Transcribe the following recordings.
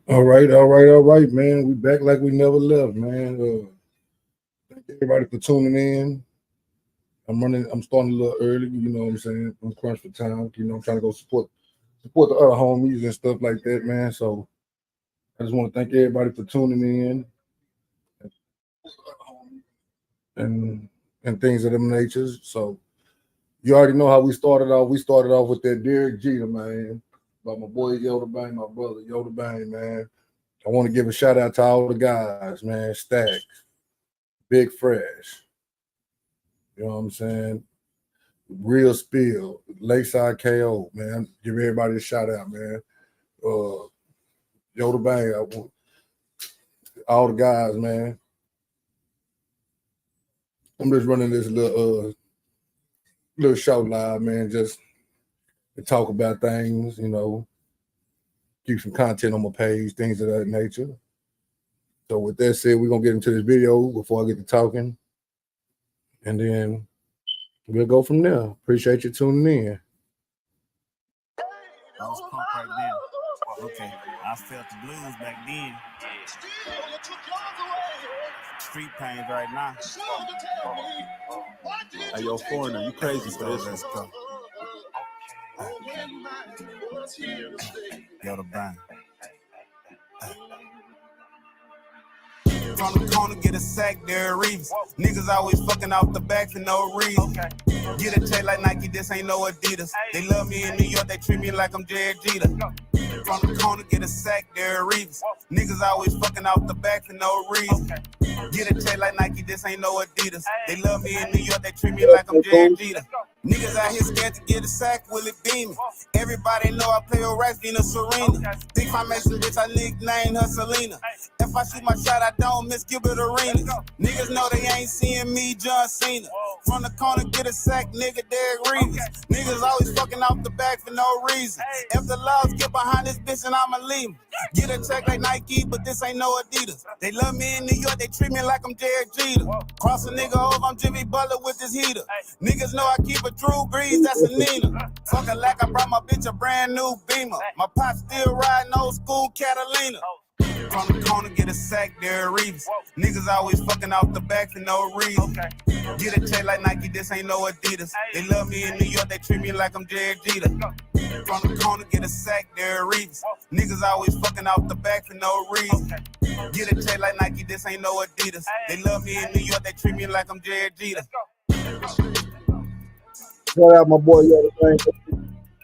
All right, man. We back like we never left, man. Thank everybody for tuning in. I'm starting a little early, you know what I'm saying? I'm crunch for time, I'm trying to go support the other homies and stuff like that, man. So I just want to thank everybody for tuning in and and things of them natures. So you already know how we started off. We started off with that Derek Jeter, man. By my boy Yoda Bang, my brother Yoda Bang, man. I want to give a shout out to all the guys, man. Stacks, Big Fresh, you know what I'm saying? Real Spill, Lakeside KO, man. Give everybody a shout out, man. Uh, Yoda Bang, all the guys, man. I'm just running this little show live, man, just to talk about things, keep some content on my page, things of that nature. So with that said, we're gonna get into this video before I get to talking, and then we'll go from there. Appreciate you tuning in. I was pumped right then. Okay, I felt the blues back then. Street pains right now. Hey, yo, foreigner, you crazy for this. Let's go. Yo, the bang. From the corner, get a sack, there Reeves. Niggas always fucking off the back for no reason. Get a check like Nike, this ain't no Adidas. They love me in New York, they treat me like I'm Jared Jeter. From the corner, get a sack, there Reeves. Niggas always fucking off the back for no reason. Get a check like Nike, this ain't no Adidas. They love me in New York, they treat me like I'm Jared Jeter. Niggas out here scared to get a sack, will it be me? Everybody know I play with Rack, Venus Serena. Think my Mason bitch, I nicknamed her Selena. If I shoot my shot, I don't miss Gilbert Arenas. Niggas know they ain't seeing me, John Cena. From the corner, get a sack, nigga, Derek Reeves. Niggas always fucking off the back for no reason. If the laws get behind this bitch, and I'ma leave 'em. Get a check like Nike, but this ain't no Adidas. They love me in New York, they treat me like I'm Jared Jeter. Cross a nigga over, I'm Jimmy Butler with this heater. Niggas know I keep a true breeze, that's a Nina. Fucking like I brought my bitch a brand new Beamer. My pop still riding old school Catalina. From the corner, get a sack, there Reeves. Niggas always fucking off the back for no reason. Get a check like Nike, this ain't no Adidas. They love me in New York, they treat me like I'm Jared Jeter. From the corner, get a sack, there Reeves. Niggas always fucking off the back for no reason. Get a check like Nike, this ain't no Adidas. They love me in New York, they treat me like I'm Jared Jeter. Shout out my boy Yoda Bang,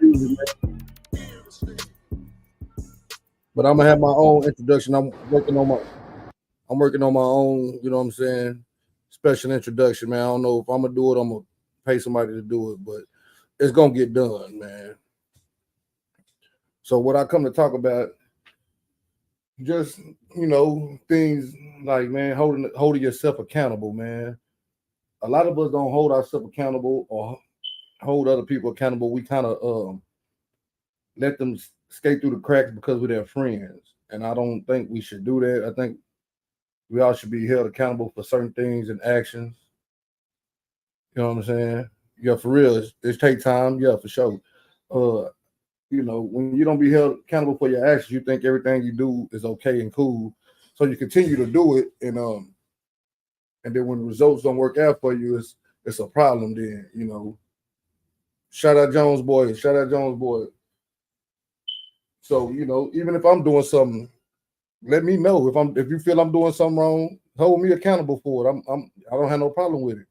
man. But I'm gonna have my own introduction. I'm working on my own, you know what I'm saying, special introduction, man. I don't know if I'm gonna do it, I'm gonna pay somebody to do it, but it's gonna get done, man. So what I come to talk about, just things like, man, holding yourself accountable, man. A lot of us don't hold ourselves accountable or hold other people accountable. We kind of let them skate through the cracks because we're their friends, and I don't think we should do that. I think we all should be held accountable for certain things and actions. You know what I'm saying? Yeah, for real. It's take time. Yeah, for sure. Uh, when you don't be held accountable for your actions, you think everything you do is okay and cool. So you continue to do it, and then when the results don't work out for you, it's a problem. Then. Shout out Jones boy. Shout out Jones boy. So even if I'm doing something, let me know. If you feel I'm doing something wrong, hold me accountable for it. I don't have no problem with it.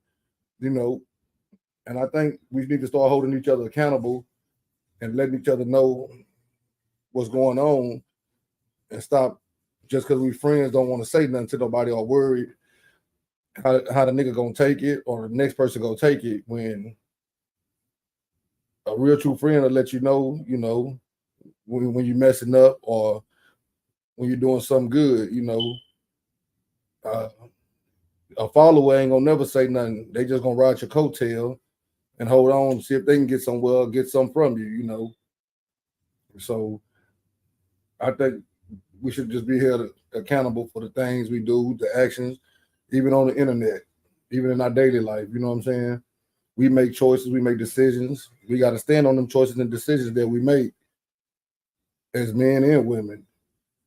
And I think we need to start holding each other accountable and letting each other know what's going on, and stop just because we friends don't want to say nothing to nobody or worried how the nigga gonna take it or the next person gonna take it, when a real true friend will let you know, when you're messing up or when you're doing something good. A follower ain't gonna never say nothing. They just gonna ride your coattail and hold on, see if they can get somewhere, get something from you. So I think we should just be held accountable for the things we do, the actions, even on the internet, even in our daily life. You know what I'm saying? We make choices, we make decisions. We got to stand on them choices and decisions that we make as men and women.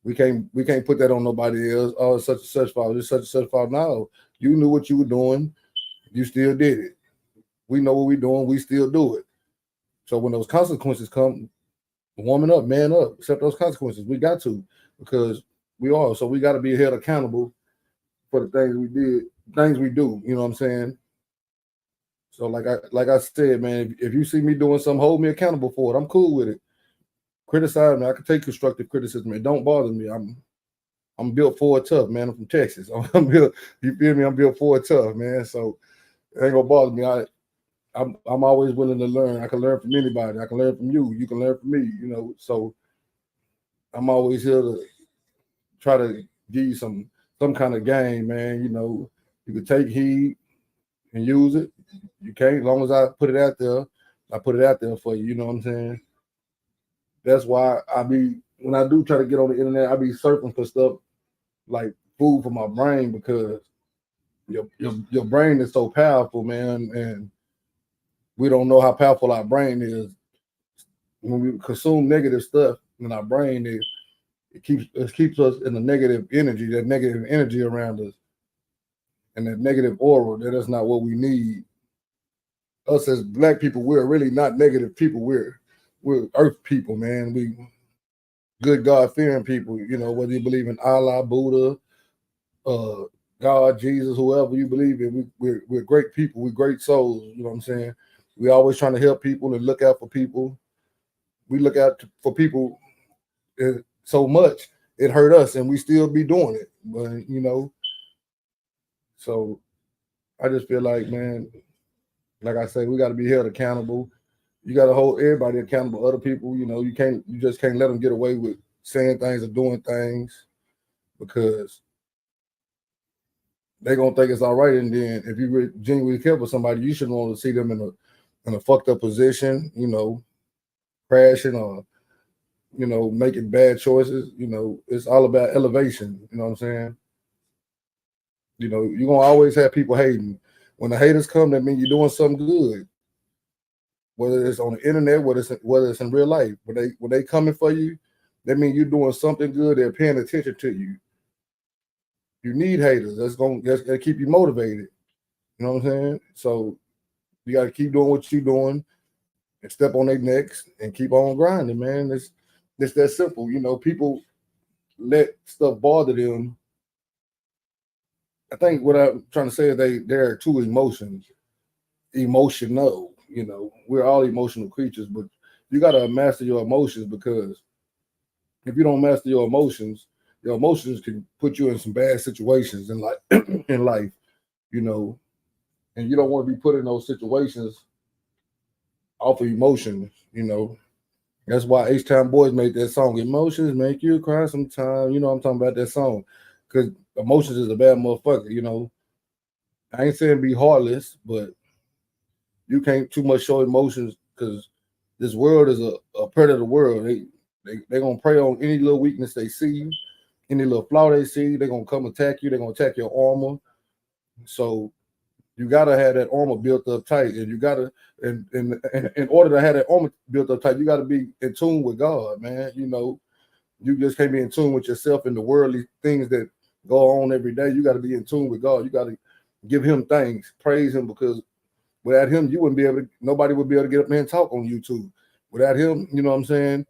We can't put that on nobody else. Oh, it's such and such fault. It's such and such fault. No, you knew what you were doing. You still did it. We know what we're doing. We still do it. So when those consequences come, woman up, man up, accept those consequences. We got to, because we are. So we got to be held accountable for the things we did, things we do. You know what I'm saying? So like I said, man, if you see me doing something, hold me accountable for it. I'm cool with it. Criticize me. I can take constructive criticism. It don't bother me. I'm built for it tough, man. I'm from Texas. I'm built, you feel me? I'm built for it tough, man. So it ain't gonna bother me. I'm always willing to learn. I can learn from anybody. I can learn from you. You can learn from me, you know. So I'm always here to try to give you some kind of game, man. You know, you can take heed and use it. You can't, as long as I put it out there, I put it out there for you, you know what I'm saying? That's why when I do try to get on the internet, I be surfing for stuff like food for my brain, because your brain is so powerful, man, and we don't know how powerful our brain is. When we consume negative stuff in our brain, it keeps us in the negative energy, that negative energy around us, and that negative aura. That is not what we need. Us as Black people, we're really not negative people. We're earth people, man. We good God-fearing people, you know, whether you believe in Allah, Buddha, God, Jesus, whoever you believe in, we're great people. We're great souls, you know what I'm saying? We always trying to help people and look out for people. We look out for people so much, it hurt us, and we still be doing it. But, you know, so I just feel like, man, like I say, we got to be held accountable. You got to hold everybody accountable. Other people, you know, you just can't let them get away with saying things or doing things, because they're gonna think it's all right. And then if you genuinely care for somebody, you shouldn't want to see them in a fucked up position, you know, crashing or, you know, making bad choices. You know, it's all about elevation. You know what I'm saying? You know, you're gonna always have people hating. When the haters come, that means you're doing something good. Whether it's on the internet, whether it's in real life, when they coming for you, that means you're doing something good. They're paying attention to you. You need haters. That's gonna keep you motivated. You know what I'm saying? So you got to keep doing what you're doing and step on their necks and keep on grinding, man. It's that simple. You know, people let stuff bother them. I think what I'm trying to say is they're too emotional. You know, we're all emotional creatures, but you got to master your emotions, because if you don't master your emotions can put you in some bad situations in life, you know, and you don't want to be put in those situations off of emotions, you know. That's why H-Town Boys made that song, Emotions Make You Cry Sometimes. You know, I'm talking about that song, because emotions is a bad motherfucker, you know. I ain't saying be heartless, but you can't too much show emotions, because this world is a predator world. They gonna prey on any little weakness they see, any little flaw they see. They're gonna come attack you. They're gonna attack your armor. So you gotta have that armor built up tight, and you gotta, and in order to have that armor built up tight, you gotta be in tune with God, man. You know, you just can't be in tune with yourself and the worldly things that go on every day. You got to be in tune with God. You got to give Him thanks, praise Him, because without Him, you wouldn't be able to. Nobody would be able to get up there and talk on YouTube. Without Him, you know what I'm saying,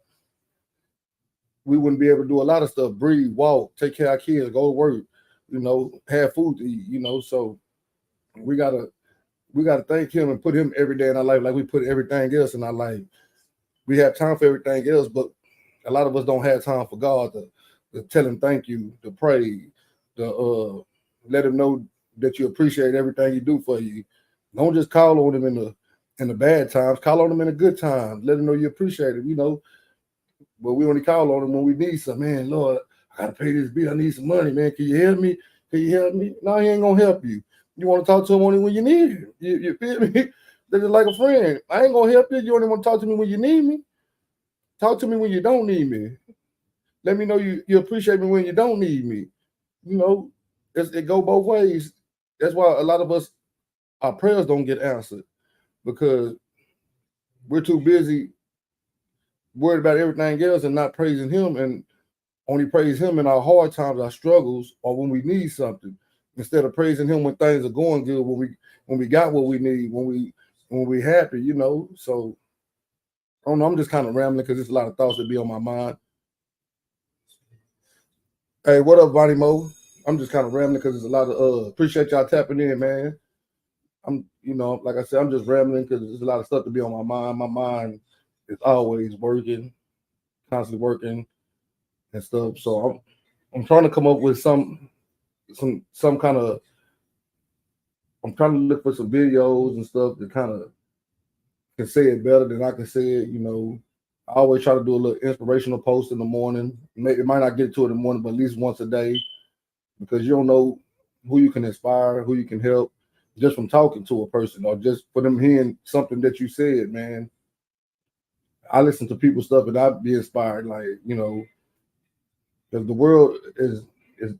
we wouldn't be able to do a lot of stuff. Breathe, walk, take care of our kids, go to work, you know, have food to eat, you know. So we gotta thank Him and put Him every day in our life, like we put everything else in our life. We have time for everything else, but a lot of us don't have time for God to tell Him thank you, to pray, to let Him know that you appreciate everything He do for you. Don't just call on Him in the bad times. Call on Him in the good times. Let Him know you appreciate Him, you know. But we only call on Him when we need some. Man, Lord, I gotta pay this bill. I need some money, man. Can you help me? Can you help me? No, He ain't gonna help you. You want to talk to Him only when you need Him. You feel me? They're just like a friend. I ain't gonna help you. You only want to talk to me when you need me. Talk to me when you don't need me. Let me know you appreciate me when you don't need me. You know, it go both ways. That's why a lot of us, our prayers don't get answered, because we're too busy worried about everything else and not praising Him. And only praise him in our hard times, our struggles, or when we need something, instead of praising him when things are going good, when we got what we need, when we happy, you know. So I don't know, I'm just kind of rambling because there's a lot of thoughts that be on my mind. Hey, what up, Bonnie Mo? I'm just kind of rambling because there's a lot of appreciate y'all tapping in, man. I'm, you know, like I said, I'm just rambling because there's a lot of stuff to be on my mind. My mind is always working, constantly working and stuff. So I'm trying to come up with some kind of, I'm trying to look for some videos and stuff that kind of can say it better than I can say it. You know, I always try to do a little inspirational post in the morning. It might not get to it in the morning, but at least once a day, because you don't know who you can inspire, who you can help just from talking to a person or just for them hearing something that you said, man. I listen to people's stuff and I be inspired, like, you know, because the world is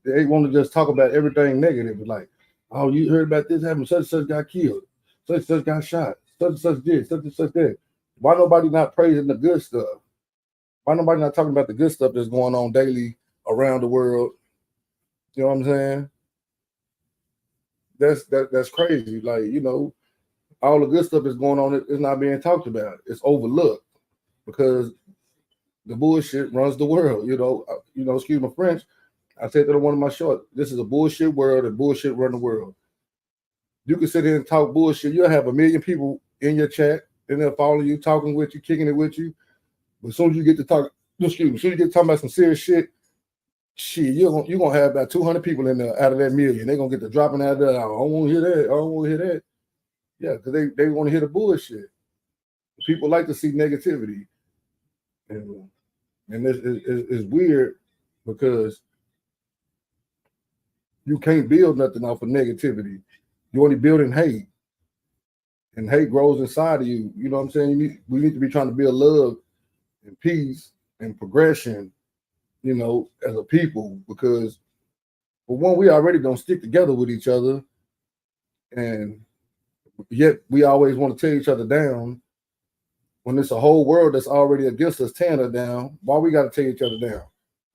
they want to just talk about everything negative. Like, oh, you heard about this happened, such and such got killed, such and such got shot, such and such did, such and such that. Why nobody not praising the good stuff? Why nobody not talking about the good stuff that's going on daily around the world? You know what I'm saying? That's crazy. Like, you know, all the good stuff that's going on is not being talked about. It's overlooked because the bullshit runs the world. You know, excuse my French. I said that on one of my shorts. This is a bullshit world, and bullshit run the world. You can sit here and talk bullshit. You'll have 1 million people in your chat, and they'll follow you, talking with you, kicking it with you. But as soon as you get to talk, as soon as you get to talking about some serious shit, you're gonna have about 200 people in there out of that million. They're gonna get to dropping out of there. I don't want to hear that. I don't want to hear that. Yeah, because they want to hear the bullshit. People like to see negativity. And it's weird because you can't build nothing off of negativity. You're only building hate. And hate grows inside of you. You know what I'm saying? We need to be trying to build love and peace and progression, you know, as a people, because for one, we already don't stick together with each other, and yet we always want to tear each other down when it's a whole world that's already against us tearing us down. Why we got to tear each other down?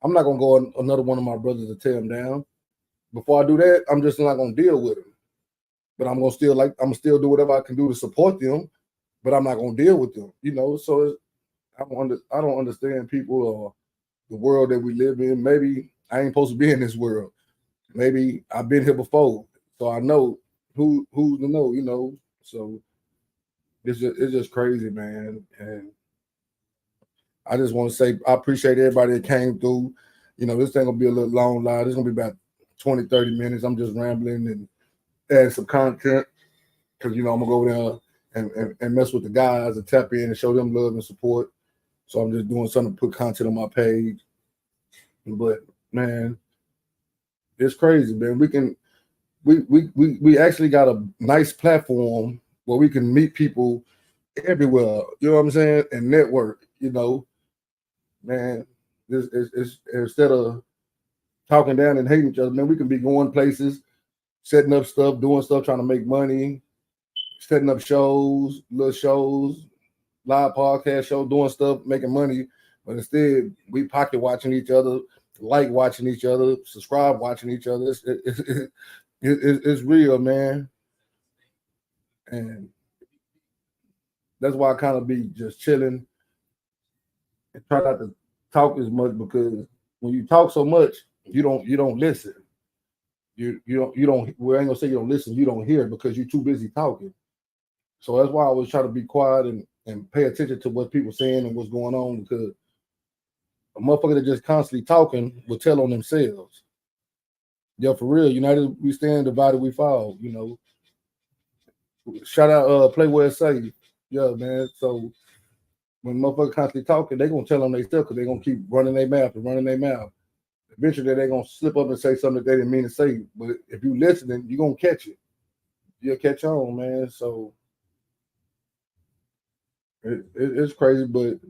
I'm not gonna go on another one of my brothers to tear them down. Before I do that, I'm just not gonna deal with them. But I'm gonna still do whatever I can do to support them, but I'm not gonna deal with them. You know, so I don't understand people or the world that we live in. Maybe I ain't supposed to be in this world. Maybe I've been here before, so I know who to know. You know, so it's just crazy, man. And I just want to say I appreciate everybody that came through. You know, this thing gonna be a little long live. This gonna be about 20, 30 minutes. I'm just rambling and add some content because, you know, I'm gonna go down and mess with the guys and tap in and show them love and support. So I'm just doing something to put content on my page. But man, it's crazy, man. We actually got a nice platform where we can meet people everywhere. You know what I'm saying? And network. You know, man. This is instead of talking down and hating each other, man, we can be going places, setting up stuff, doing stuff, trying to make money, setting up shows, little shows, live podcast show, doing stuff, making money. But instead, we pocket watching each other, like watching each other, subscribe watching each other. It's real, man. And that's why I kind of be just chilling and try not to talk as much, because when you talk so much, you don't listen. You don't. Well, I ain't gonna say you don't listen. You don't hear because you're too busy talking. So that's why I always try to be quiet and pay attention to what people saying and what's going on, because a motherfucker that just constantly talking will tell on themselves. Yeah, for real. United we stand, divided we fall. You know. Shout out, play where it's safe. Yeah, man. So when motherfuckers constantly talking, they gonna tell on themselves because they gonna keep running their mouth and running their mouth. Eventually, they gonna slip up and say something that they didn't mean to say. But if you listening, you gonna catch it. You'll catch on, man. So it's crazy, but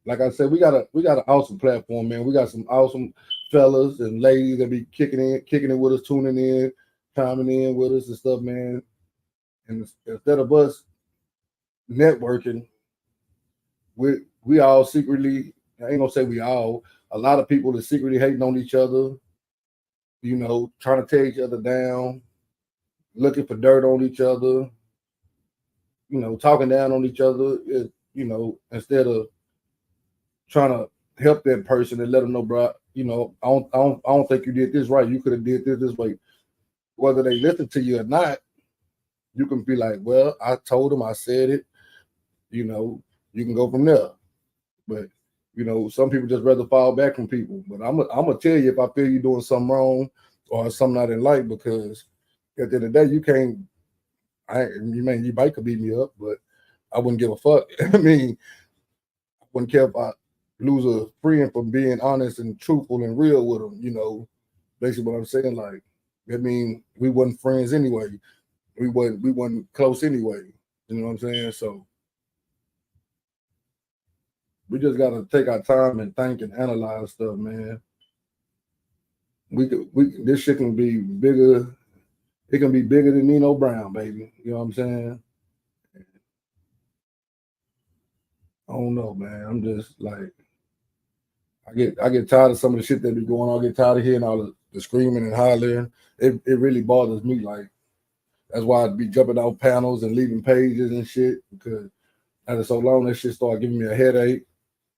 like I said, we got an awesome platform, man. We got some awesome fellas and ladies that be kicking it with us, tuning in, chiming in with us and stuff, man. And instead of us networking, we all secretly I ain't gonna say we all. A lot of people is secretly hating on each other. You know, trying to tear each other down, looking for dirt on each other. You know, talking down on each other. You know, instead of trying to help that person and let them know, bro. You know, I don't think you did this right. You could have did this way. Whether they listen to you or not, you can be like, well, I told them, I said it. You know, you can go from there. But you know, some people just rather fall back from people. But I'm gonna tell you if I feel you're doing something wrong or something I didn't like, because at the end of the day, you can't. You might could beat me up, but I wouldn't give a fuck. I mean, I wouldn't care if I lose a friend for being honest and truthful and real with them. You know, basically what I'm saying. Like, I mean, we wasn't friends anyway. We wasn't close anyway. You know what I'm saying? So we just gotta take our time and think and analyze stuff, man. This shit can be bigger. It can be bigger than Nino Brown, baby. You know what I'm saying? I don't know, man. I'm just like, I get tired of some of the shit that be going on. I get tired of hearing all the screaming and hollering. It really bothers me. Like, that's why I'd be jumping off panels and leaving pages and shit, because after so long, that shit started giving me a headache,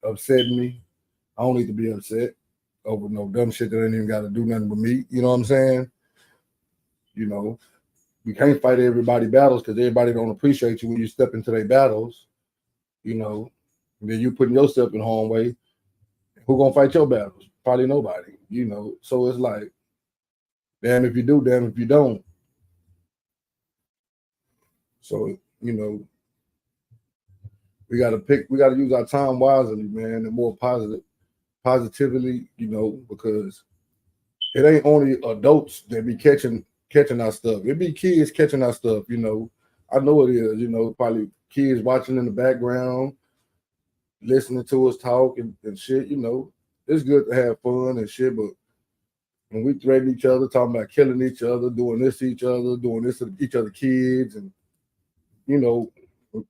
upsetting me. I don't need to be upset over no dumb shit that ain't even got to do nothing with me. You know what I'm saying? You know, we can't fight everybody battles because everybody don't appreciate you when you step into their battles. You know, and then you putting yourself in harm's way. Who gonna fight your battles? Probably nobody. You know, so it's like, damn if you do, damn if you don't. So, you know, we gotta use our time wisely, man, and more positively, you know, because it ain't only adults that be catching our stuff. It be kids catching our stuff, you know. I know it is, you know, probably kids watching in the background, listening to us talk and shit, you know. It's good to have fun and shit, but when we threaten each other, talking about killing each other, doing this to each other, doing this to each other kids, and, you know,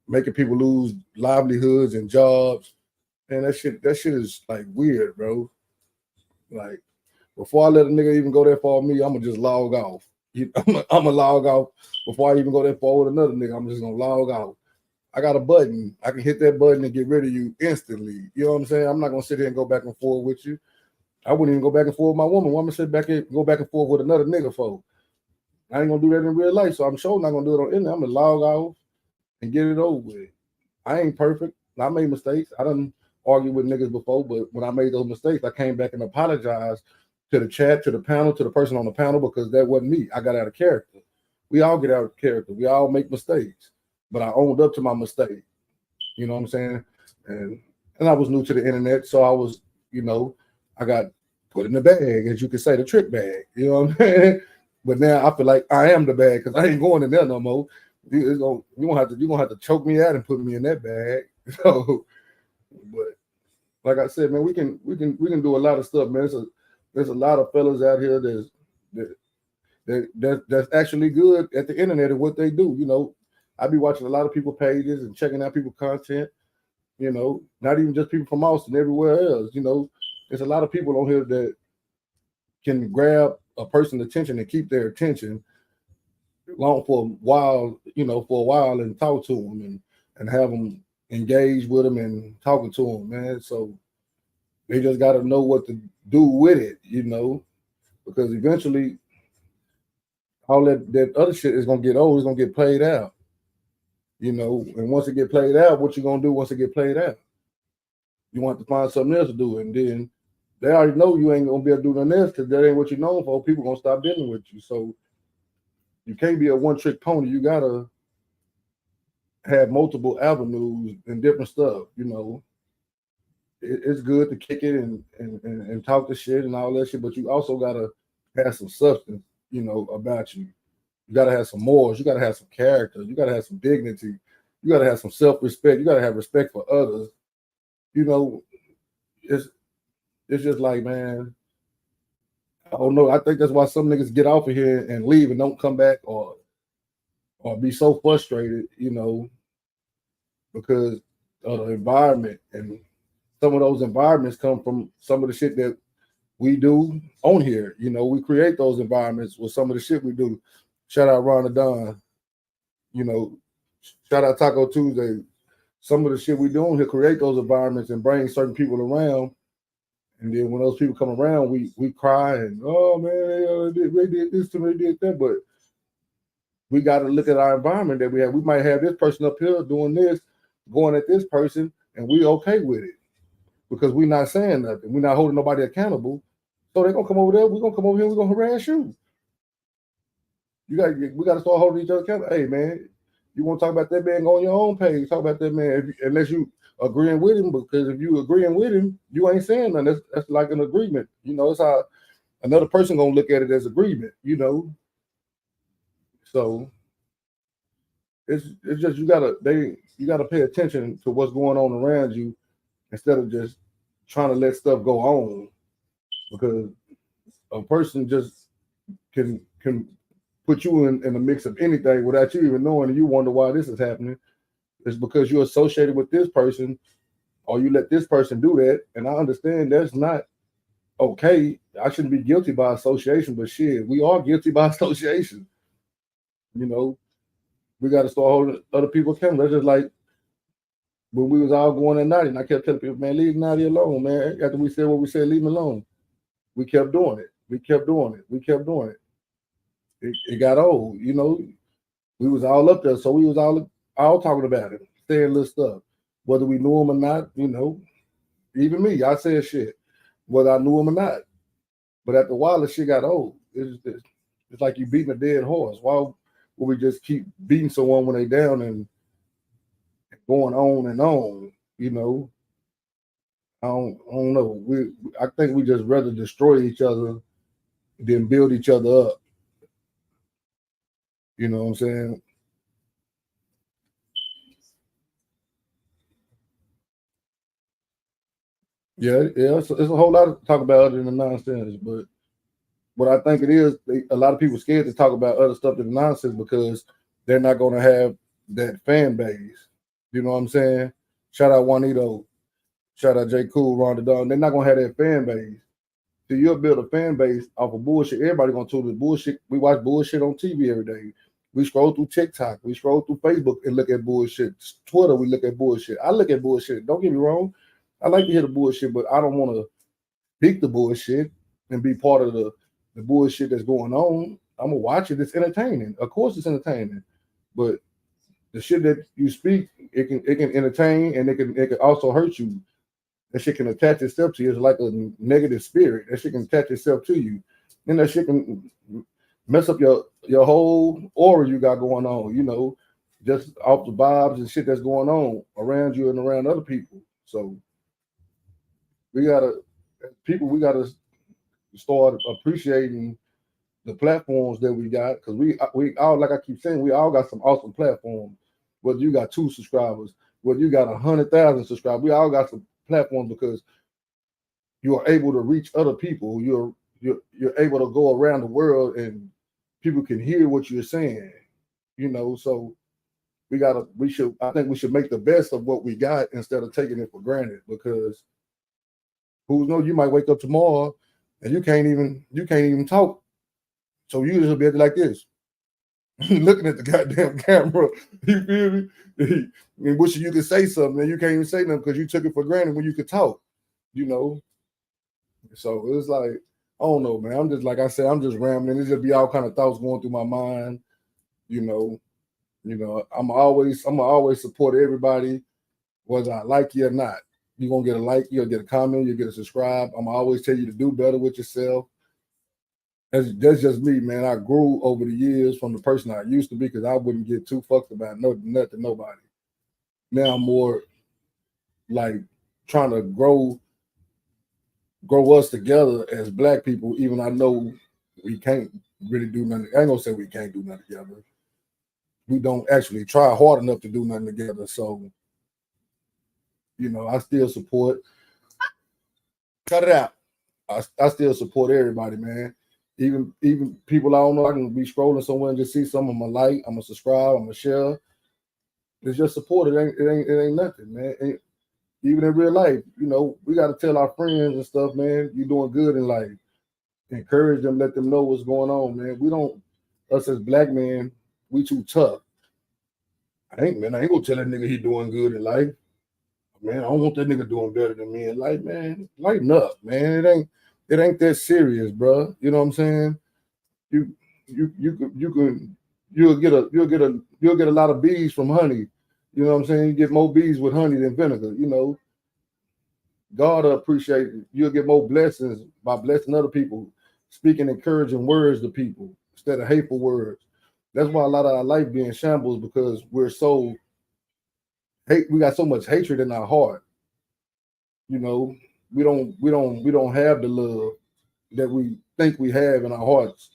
making people lose livelihoods and jobs, and that shit is like weird, bro. Like, before I let a nigga even go that far with me, I'm gonna just log off. I'm gonna log off before I even go that far with another nigga. I'm just gonna log off. I got a button. I can hit that button and get rid of you instantly. You know what I'm saying? I'm not gonna sit here and go back and forth with you. I wouldn't even go back and forth with my woman. Woman sit back and go back and forth with another nigga for. I ain't gonna do that in real life, so I'm sure not gonna do it on internet. I'm gonna log off and get it over with. I ain't perfect. I made mistakes. I done argued with niggas before, but when I made those mistakes, I came back and apologized to the chat, to the panel, to the person on the panel, because that wasn't me. I got out of character. We all get out of character. We all make mistakes, but I owned up to my mistake. You know what I'm saying? And I was new to the internet, so I was, you know, I got put in the bag, as you could say, the trick bag. You know what I'm saying? But now I feel like I am the bag because I ain't going in there no more. You're gonna have to choke me out and put me in that bag. So, but like I said, man, we can do a lot of stuff, man. There's a lot of fellas out here that's actually good at the internet and what they do. You know, I be watching a lot of people pages and checking out people content. You know, not even just people from Austin, everywhere else. You know, there's a lot of people on here that can grab a person's attention and keep their attention long for a while, you know, and talk to them and have them engage with them and talking to them, man. So they just got to know what to do with it, you know, because eventually all that other shit is gonna get old. It's gonna get played out, you know. And once it get played out, what you gonna do once it get played out? You want to find something else to do, and then they already know you ain't gonna be able to do nothing else because that ain't what you're known for. People gonna stop dealing with you, so you can't be a one-trick pony. You gotta have multiple avenues and different stuff. You know, it's good to kick it and talk the shit and all that shit, but you also gotta have some substance, you know, about you. You gotta have some morals. You gotta have some character. You gotta have some dignity. You gotta have some self-respect. You gotta have respect for others. You know, it's just like, man, I don't know. I think that's why some niggas get off of here and leave and don't come back or be so frustrated, you know, because of the environment and some of those environments come from some of the shit that we do on here. You know, we create those environments with some of the shit we do. Shout out Ron and Don. You know, shout out Taco Tuesday. Some of the shit we do on here create those environments and bring certain people around. And then when those people come around, we cry and, oh man, they did this to me, they did that. But we got to look at our environment that we have. We might have this person up here doing this, going at this person, and we okay with it because we're not saying nothing. We're not holding nobody accountable. So they're gonna come over there. We're gonna come over here. We're gonna harass you. We got to start holding each other accountable. Hey man, you want to talk about that man? Go on your own page. Talk about that man, unless you agreeing with him. Because if you agreeing with him, you ain't saying nothing. That's like an agreement. You know, it's how another person gonna look at it as agreement. You know, so it's just you gotta pay attention to what's going on around you instead of just trying to let stuff go on, because a person just can put you in a mix of anything without you even knowing, and you wonder why this is happening. It's because you're associated with this person, or you let this person do that. And I understand that's not okay. I shouldn't be guilty by association, but shit, we are guilty by association. You know, we got to start holding other people accountable. That's just like when we was all going at Naughty, and I kept telling people, man, leave Naughty alone, man. After we said what we said, leave him alone. We kept doing it. We kept doing it. It got old, you know. We was all up there, so we was all talking about it, saying little stuff, whether we knew him or not. You know, even me, I said shit, whether I knew him or not. But after a while, the shit got old. It's like you beating a dead horse. Why would we just keep beating someone when they down and going on and on? You know, I don't know. I think we just rather destroy each other than build each other up. You know what I'm saying? Yeah. It's a whole lot to talk about other than nonsense. But what I think it is, a lot of people scared to talk about other stuff than nonsense because they're not going to have that fan base. You know what I'm saying? Shout out Juanito. Shout out J. Cool, Ron the Don. They're not going to have that fan base. So you'll build a fan base off of bullshit. Everybody going to tune the bullshit. We watch bullshit on TV every day. We scroll through TikTok. We scroll through Facebook and look at bullshit. Twitter, we look at bullshit. I look at bullshit. Don't get me wrong. I like to hear the bullshit, but I don't want to pick the bullshit and be part of the bullshit that's going on. I'm going to watch it. It's entertaining. Of course it's entertaining. But the shit that you speak, it can entertain and it can also hurt you. That shit can attach itself to you. It's like a negative spirit. That shit can attach itself to you. And that shit can mess up your whole aura you got going on, you know, just off the vibes and shit that's going on around you and around other people. So we gotta start appreciating the platforms that we got, because we all, like I keep saying, we all got some awesome platforms. Whether you got 2 subscribers, whether you got 100,000 subscribers, we all got some platforms because you are able to reach other people. You're able to go around the world and people can hear what you're saying, you know. So I think we should make the best of what we got instead of taking it for granted, because who knows, you might wake up tomorrow and you can't even talk. So you just be like this, looking at the goddamn camera. You feel me? And wishing you could say something and you can't even say nothing because you took it for granted when you could talk, you know. So it's like, I don't know, man. I'm just, like I said, I'm just rambling. It just be all kind of thoughts going through my mind, you know. I'm always support everybody, whether I like you or not. You're gonna get a like, you'll get a comment, you'll get a subscribe. I'm always tell you to do better with yourself. That's just me, man. I grew over the years from the person I used to be, because I wouldn't get too fucked about nothing, nobody. Now I'm more like trying to grow us together as Black people, even I know we can't really do nothing. I ain't gonna say we can't do nothing together. We don't actually try hard enough to do nothing together. So, you know, I still support. Cut it out. I still support everybody, man. Even people I don't know, I can be scrolling somewhere and just see something, I'm gonna like, I'm gonna subscribe, I'm gonna share. It's just support. It ain't nothing, man. even in real life, you know, we got to tell our friends and stuff, man, you're doing good in life. Encourage them, let them know what's going on, man. We don't, us as black men, we too tough. I ain't gonna tell that nigga he doing good in life. Man, I don't want that nigga doing better than me in life, man. Lighten up, man. It ain't that serious, bro. You know what I'm saying? You'll get a lot of bees from honey. You know what I'm saying? You get more bees with honey than vinegar, you know. God will appreciate it. You'll get more blessings by blessing other people, speaking encouraging words to people instead of hateful words. That's why a lot of our life being shambles, because we're so hate. We got so much hatred in our heart. You know, we don't have the love that we think we have in our hearts.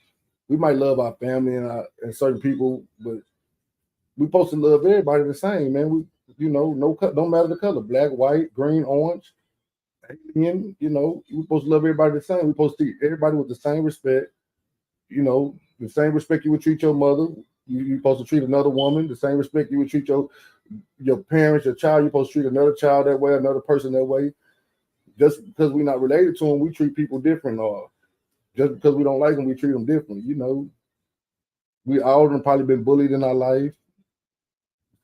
We might love our family and certain people, but we supposed to love everybody the same, man. We, you know, don't matter the color, black, white, green, orange, alien. You know, we supposed to love everybody the same. We supposed to treat everybody with the same respect. You know, the same respect you would treat your mother, you're supposed to treat another woman. The same respect you would treat your parents, your child, you're supposed to treat another child that way, another person that way. Just because we're not related to them, we treat people different, or just because we don't like them, we treat them different. You know, we all of them probably been bullied in our life.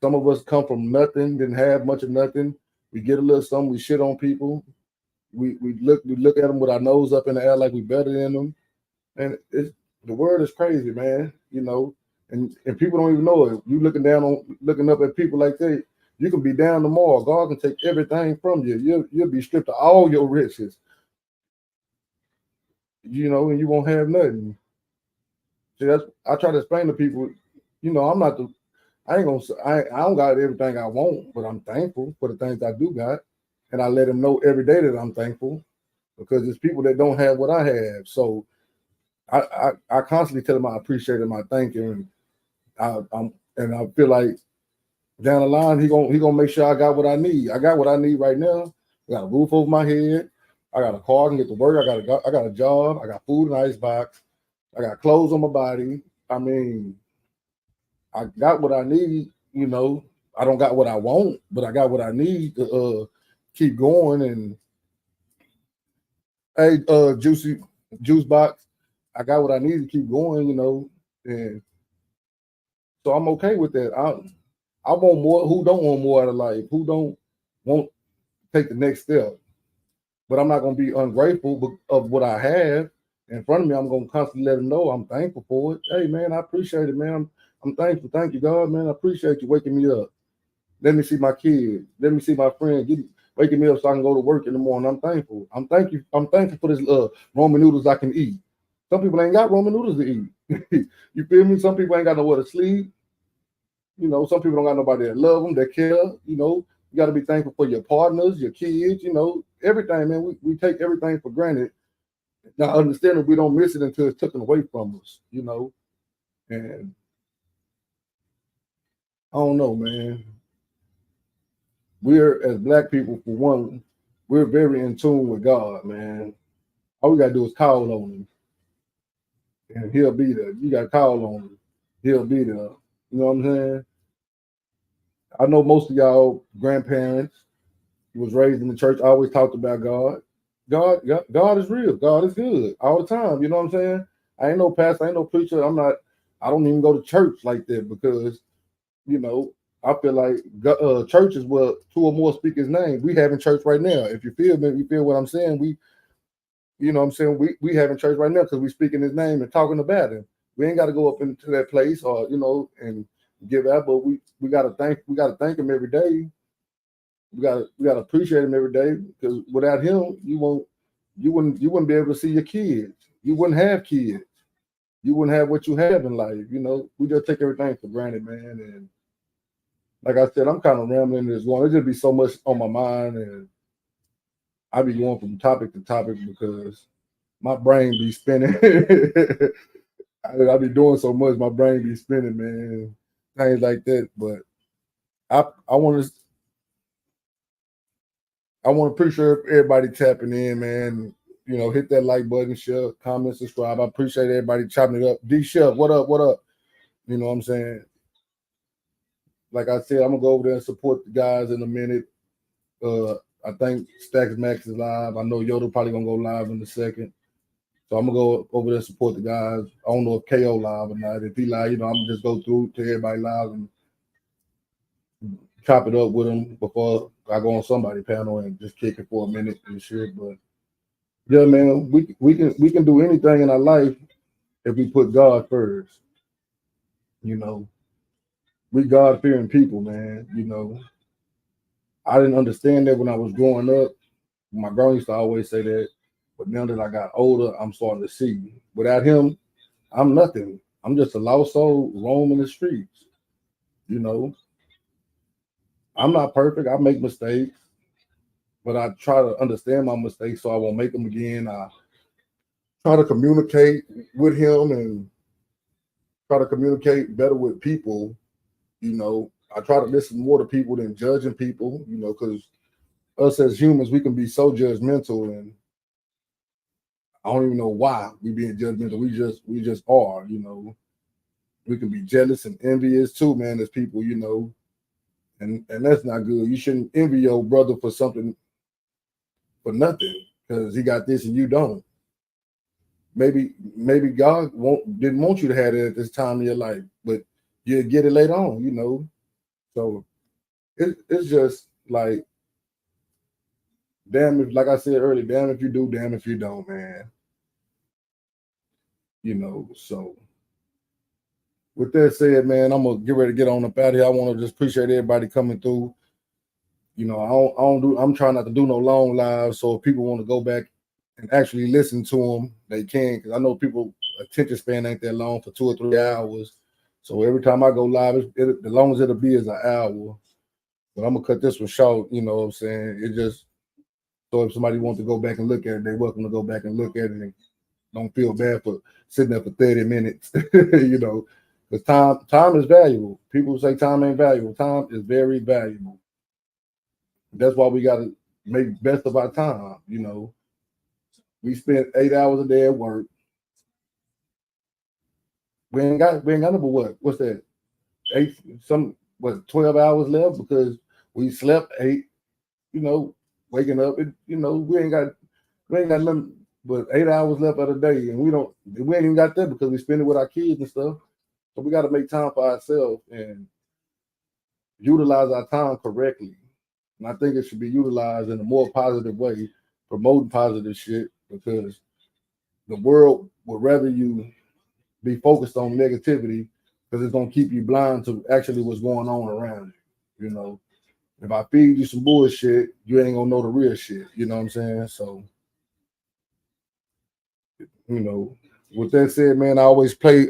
Some of us come from nothing, didn't have much of nothing. We get a little something, we shit on people. We look at them with our nose up in the air like we better than them. And the world is crazy, man. You know, and people don't even know it. You looking up at people like that, you can be down tomorrow. God can take everything from you. You'll be stripped of all your riches. You know, and you won't have nothing. See, I try to explain to people, you know, I don't got everything I want, but I'm thankful for the things I do got. And I let them know every day that I'm thankful, because there's people that don't have what I have. So I constantly tell them I appreciate them, I thank him. And I feel like down the line he gonna make sure I got what I need. I got what I need right now. I got a roof over my head. I got a car, I can get to work. I got a job. I got food in the icebox. I got clothes on my body. I mean, I got what I need. You know, I don't got what I want, but I got what I need to keep going. And hey, juice box, I got what I need to keep going. You know, and so I'm okay with that. I want more. Who don't want more out of life? Who don't want to take the next step? But I'm not going to be ungrateful of what I have in front of me. I'm going to constantly let them know I'm thankful for it. Hey, man, I appreciate it, man. I'm thankful. Thank you, God, man. I appreciate you waking me up. Let me see my kids. Let me see my friends waking me up so I can go to work in the morning. I'm thankful. I'm thankful for this ramen noodles I can eat. Some people ain't got ramen noodles to eat. You feel me? Some people ain't got nowhere to sleep. You know, some people don't got nobody that love them, that care. You know, you got to be thankful for your partners, your kids, you know, everything, man. We take everything for granted. Now, understanding we don't miss it until it's taken away from us, you know. And I don't know, man. We're, as black people, for one, we're very in tune with God, man. All we got to do is call on him, and he'll be there. You got to call on him. He'll be there. You know what I'm saying? I know most of y'all grandparents was raised in the church, always talked about God. God is real. God is good all the time. You know what I'm saying? I ain't no pastor, I ain't no preacher. I don't even go to church like that, because, you know, I feel like church is where two or more speak his name. We having church right now. If you feel me, you feel what I'm saying. You know what I'm saying? We having church right now because we speaking his name and talking about him. We ain't got to go up into that place or, you know, and give out, but we gotta thank him every day. We gotta appreciate him every day, because without him, you wouldn't be able to see your kids. You wouldn't have kids. You wouldn't have what you have in life. You know, we just take everything for granted, man. And like I said, I'm kind of rambling this long. There's just be so much on my mind, and I be going from topic to topic because my brain be spinning. I be doing so much, my brain be spinning, man. Things like that. But I want to appreciate everybody tapping in, man. You know, hit that like button, share, comment, subscribe. I appreciate everybody chopping it up. D Chef, what up? What up? You know what I'm saying? Like I said, I'm gonna go over there and support the guys in a minute. I think Stacks Max is live. I know Yoda probably gonna go live in a second. So I'm gonna go over there support the guys. I don't know if KO live or not. If he live, I'm gonna just go through to everybody live and chop it up with them before I go on somebody's panel and just kick it for a minute and shit. But yeah, man, we can do anything in our life if we put God first. We God-fearing people, man. I didn't understand that when I was growing up. My girl used to always say that, but now that I got older, I'm starting to see. Without him, I'm nothing. I'm just a lost soul roaming the streets. I'm not perfect. I make mistakes, but I try to understand my mistakes so I won't make them again. I try to communicate with him and try to communicate better with people. I try to listen more to people than judging people, because us as humans, we can be so judgmental, and I don't even know why we being judgmental. We just are, We can be jealous and envious too, man, as people, and that's not good. You shouldn't envy your brother for something, for nothing, because he got this and you don't. Maybe God didn't want you to have it at this time in your life, but you'll get it later on, So it's just like, damn if, like I said earlier, damn if you do, damn if you don't, man. So with that said, man, I'm gonna get ready to get on up out here. I want to just appreciate everybody coming through. I'm trying not to do no long lives, so if people want to go back and actually listen to them, they can, because I know people attention span ain't that long for 2 or 3 hours. So every time I go live, the longest it'll be is an hour. But I'm gonna cut this one short, you know what I'm saying? It just, so if somebody wants to go back and look at it, they're welcome to go back and look at it, and don't feel bad for sitting there for 30 minutes, because time is valuable. People say time ain't valuable. Time is very valuable. That's why we gotta make best of our time. We spend 8 hours a day at work. We ain't got number what's that? 12 hours left because we slept 8, waking up, and we ain't got nothing but 8 hours left of the day, and we ain't even got that because we spend it with our kids and stuff. So we got to make time for ourselves and utilize our time correctly. And I think it should be utilized in a more positive way, promoting positive shit, because the world would rather you be focused on negativity, because it's going to keep you blind to actually what's going on around you. If I feed you some bullshit, you ain't going to know the real shit. You know what I'm saying? So, with that said, man, I always play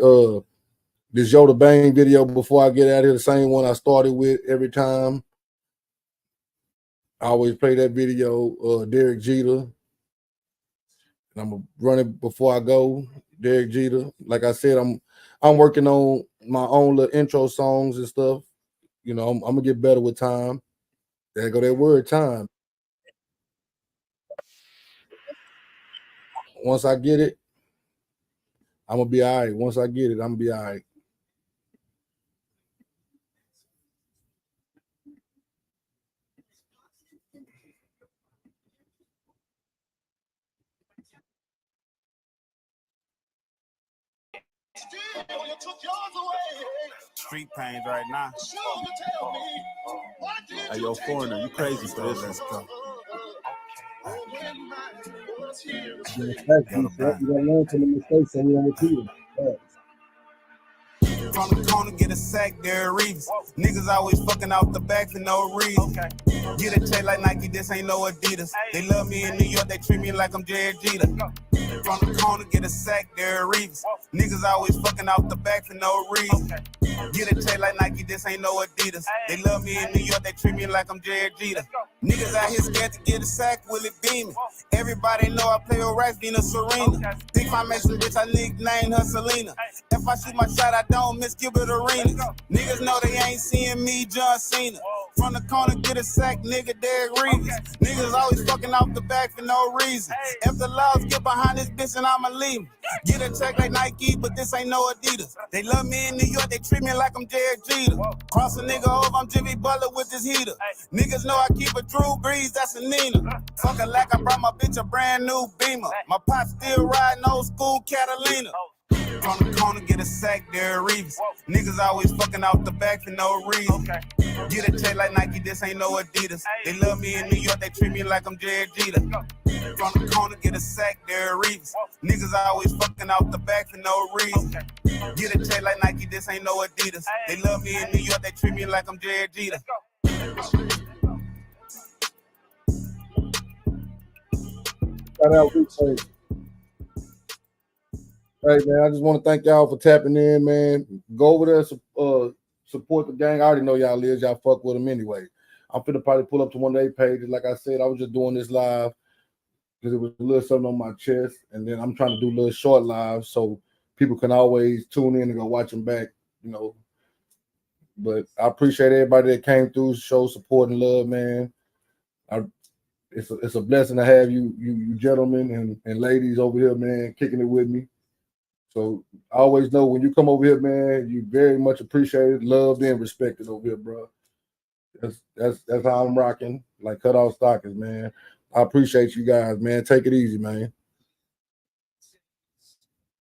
this Yoda Bang video before I get out of here, the same one I started with every time. I always play that video, Derek Jeter. And I'm going to run it before I go. Derek Jeter. Like I said, I'm working on my own little intro songs and stuff. I'm going to get better with time. There go that word, time. Once I get it, I'm going to be all right. Once I get it, I'm going to be all right. Street pains right now. Hey, yo, foreigner, you crazy for this? Let's go. You gotta learn from the mistakes and you don't repeat it. From the corner, get a sack, there Reeves. Niggas always fucking out the back for no reason. Get a check like Nike, this ain't no Adidas. They love me in New York, they treat me like I'm Jared Jeter. From the corner, get a sack, there Reeves. Niggas always fucking out the back for no reason. Get a check like Nike, this ain't no Adidas. They love me in New York, they treat me like I'm Jared Jeter. Niggas out here scared to get a sack, will it be me? Everybody know I play with Rice, Vina Serena. Think my Mason bitch, I nicknamed her Selena. If I shoot my shot, I don't miss Gilbert Arenas. Niggas know they ain't seeing me, John Cena. From the corner, get a sack, nigga, Derek Reeves. Niggas always fucking off the back for no reason. If the laws get behind this bitch, and I'ma leave 'em. Get a check like Nike, but this ain't no Adidas. They love me in New York, they treat me like I'm Jared Jeter. Cross a nigga over, I'm Jimmy Butler with this heater. Niggas know I keep a Drew Brees, that's a Nina. Fucking like I brought my bitch a brand new Beamer. My pop still riding old school Catalina. From the corner, get a sack, there Reeves. Niggas always fucking out the back for no reason. Get a check like Nike, this ain't no Adidas. They love me in New York, they treat me like I'm Jared Jeter. From the corner, get a sack, there Reeves. Niggas always fucking out the back for no reason. Get a check like Nike, this ain't no Adidas. They love me in New York, they treat me like I'm Jared Jeter. Shout out Replay. Hey man, I just want to thank y'all for tapping in, man. Go over there, support the gang. I already know y'all lives, y'all fuck with them anyway. I'm finna probably pull up to one of their pages. Like I said, I was just doing this live because it was a little something on my chest, and then I'm trying to do little short lives so people can always tune in and go watch them back, you know. But I appreciate everybody that came through, show support and love, man. It's a blessing to have you gentlemen and ladies over here, man, kicking it with me. So I always know when you come over here, man, you very much appreciated, loved, and respected over here, bro. That's how I'm rocking, like Cut Off Stockings, man. I appreciate you guys, man. Take it easy, man.